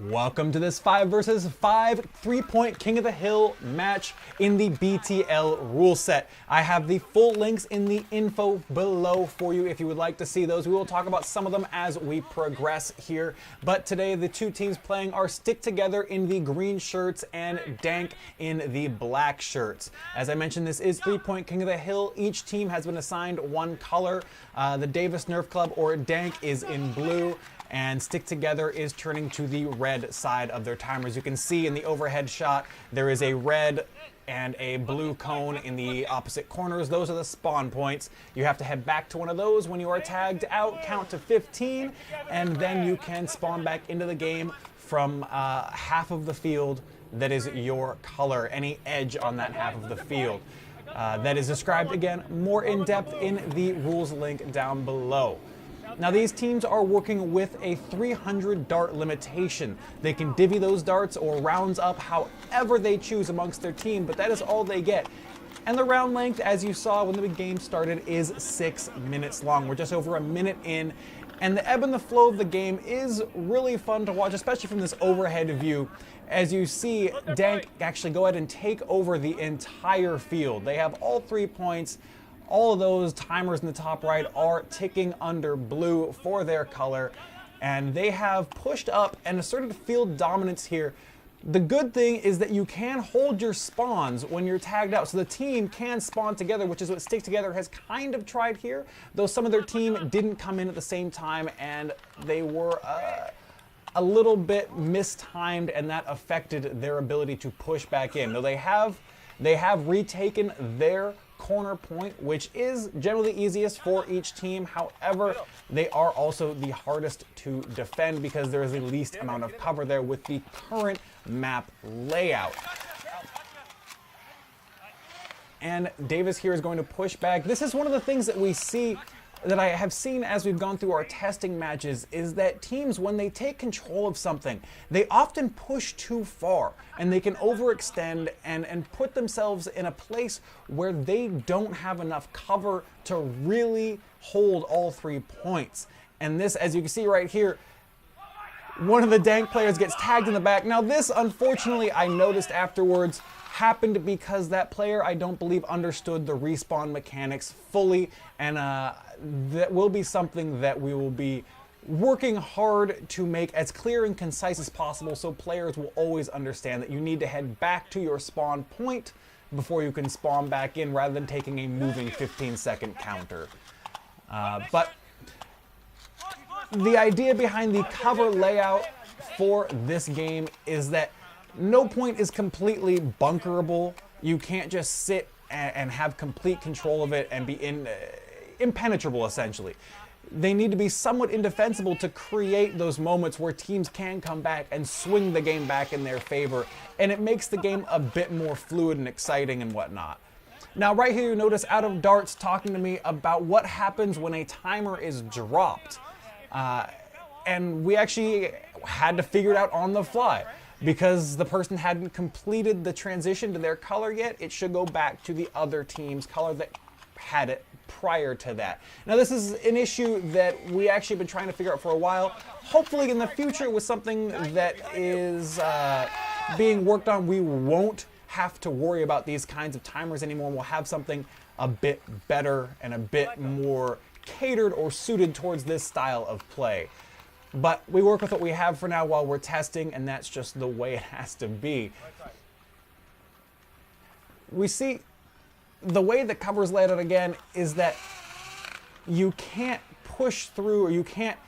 Welcome to this 5 versus 5 3-point King of the Hill match in the BTL rule set. I have the full links in the info below for you if you would like to see those. We will talk about some of them as we progress here. But today the two teams playing are Stick Together in the green shirts and Dank in the black shirts. As I mentioned, this is 3-point King of the Hill. Each team has been assigned one color. The Davis Nerf Club or Dank is in blue, and Stick Together is turning to the red side of their timers. You can see in the overhead shot, there is a red and a blue cone in the opposite corners. Those are the spawn points. You have to head back to one of those when you are tagged out, count to 15, and then you can spawn back into the game from half of the field that is your color, any edge on that half of the field. That is described again more in depth in the rules link down below. Now these teams are working with a 300 dart limitation. They can divvy those darts or rounds up however they choose amongst their team, but that is all they get. And the round length, as you saw when the game started, is 6 minutes long. We're just over a minute in, and the ebb and the flow of the game is really fun to watch, especially from this overhead view. As you see, Dank actually go ahead and take over the entire field. They have all 3 points. All of those timers in the top right are ticking under blue for their color, and they have pushed up and asserted field dominance here. The good thing is that you can hold your spawns when you're tagged out, so the team can spawn together, which is what Stick Together has kind of tried here, though some of their team didn't come in at the same time, and they were a little bit mistimed, and that affected their ability to push back in. Though they have retaken their corner point, which is generally easiest for each team. However, they are also the hardest to defend because there is the least amount of cover there with the current map layout. And Davis here is going to push back. This is one of the things that we see, that I have seen as we've gone through our testing matches, is that teams, when they take control of something, they often push too far and they can overextend and put themselves in a place where they don't have enough cover to really hold all 3 points. And this, as you can see right here, one of the Dank players gets tagged in the back. Now this, unfortunately, I noticed afterwards, happened because that player, I don't believe, understood the respawn mechanics fully, and that will be something that we will be working hard to make as clear and concise as possible, so players will always understand that you need to head back to your spawn point before you can spawn back in, rather than taking a moving 15-second counter. But the idea behind the cover layout for this game is that no point is completely bunkerable. You can't just sit and have complete control of it and be impenetrable, essentially. They need to be somewhat indefensible to create those moments where teams can come back and swing the game back in their favor, and it makes the game a bit more fluid and exciting and whatnot. Now right here you notice Out of Darts talking to me about what happens when a timer is dropped. And we actually had to figure it out on the fly. Because the person hadn't completed the transition to their color yet, it should go back to the other team's color that had it prior to that. Now this is an issue that we actually been trying to figure out for a while. Hopefully in the future, with something that is being worked on, we won't have to worry about these kinds of timers anymore. We'll have something a bit better and a bit more catered or suited towards this style of play. But we work with what we have for now while we're testing, and that's just the way it has to be. We see the way the cover's laid out again is that you can't push through, or you can't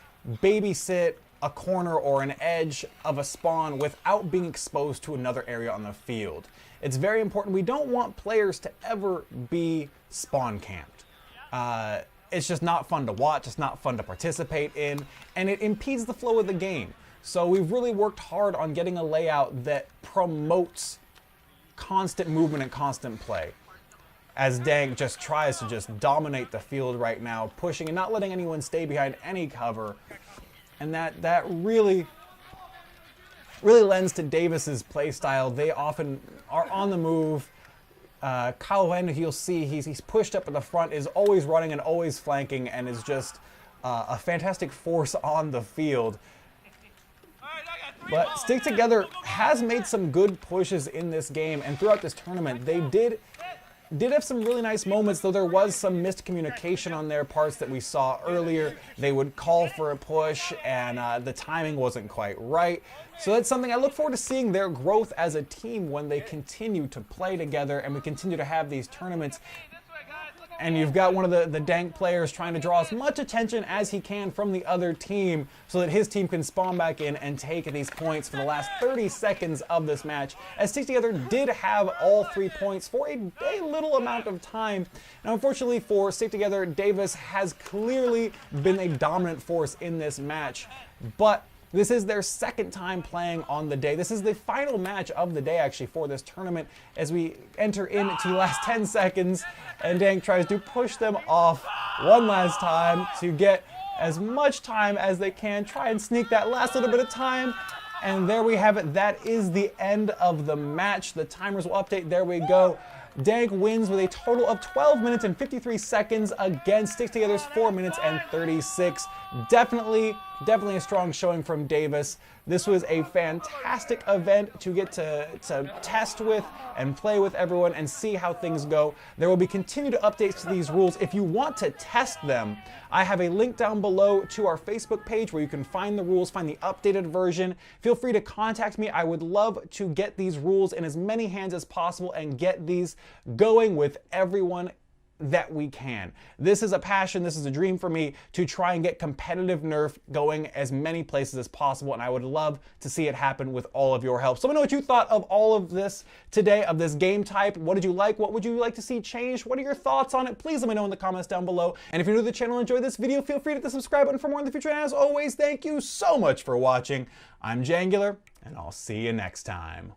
babysit a corner or an edge of a spawn without being exposed to another area on the field. It's very important. We don't want players to ever be spawn camped. It's just not fun to watch, it's not fun to participate in, and it impedes the flow of the game. So we've really worked hard on getting a layout that promotes constant movement and constant play. As Dank just tries to just dominate the field right now, pushing and not letting anyone stay behind any cover. And that really lends to Davis's play style. They often are on the move. Kyle Van, you'll see he's pushed up at the front, is always running and always flanking, and is just a fantastic force on the field. But Stick Together has made some good pushes in this game, and throughout this tournament, they did have some really nice moments, though there was some missed communication on their parts that we saw earlier. They would call for a push, and the timing wasn't quite right. So that's something I look forward to seeing their growth as a team when they continue to play together and we continue to have these tournaments. And you've got one of the dank players trying to draw as much attention as he can from the other team so that his team can spawn back in and take these points for the last 30 seconds of this match, as Stick Together did have all 3 points for a little amount of time. Now, unfortunately for Stick Together, Davis has clearly been a dominant force in this match, but this is their second time playing on the day. This is the final match of the day, actually, for this tournament, as we enter into the last 10 seconds, and Dank tries to push them off one last time to get as much time as they can, try and sneak that last little bit of time, and there we have it. That is the end of the match. The timers will update. There we go. Dank wins with a total of 12 minutes and 53 seconds against Stick Together's 4 minutes and 36. Definitely a strong showing from Davis. This was a fantastic event to get to test with and play with everyone and see how things go. There will be continued updates to these rules. If you want to test them, I have a link down below to our Facebook page where you can find the rules, find the updated version. Feel free to contact me. I would love to get these rules in as many hands as possible and get these going with everyone that we can. This is a passion, this is a dream for me to try and get competitive Nerf going as many places as possible, and I would love to see it happen with all of your help. So let me know what you thought of all of this today, of this game type. What did you like? What would you like to see changed? What are your thoughts on it? Please let me know in the comments down below. And if you're new to the channel and enjoyed this video, feel free to hit the subscribe button for more in the future. And as always, thank you so much for watching. I'm Jangular, and I'll see you next time.